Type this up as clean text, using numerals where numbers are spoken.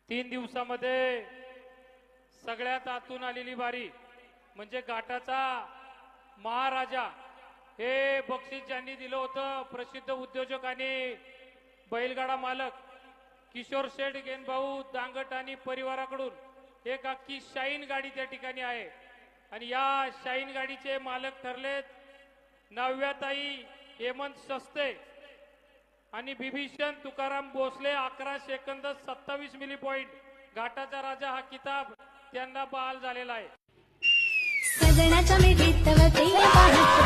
3 दिवसामध्ये सगळ्यात आतून आलेली बारी म्हणजे घाटाचा महाराजा हे बक्षीस ज्यांनी दिलं होतं प्रसिद्ध उद्योजक आणि बैलगाडा मालक किशोर शेठ गेनभाऊ दांगट आणि परिवाराकडून एक अख्खी शाईन गाडी त्या ठिकाणी आहे आणि या शाईन गाडीचे मालक ठरलेत नव्याताई हेमंत सस्ते आणि बिभीषण तुकाराम भोसले 11 सेकंद 27 मिली पॉइंट घाटाचा राजा हा किताब त्यांना बहाल झालेला आहे. सजनाच्या मिठीत तव प्रिय पाहत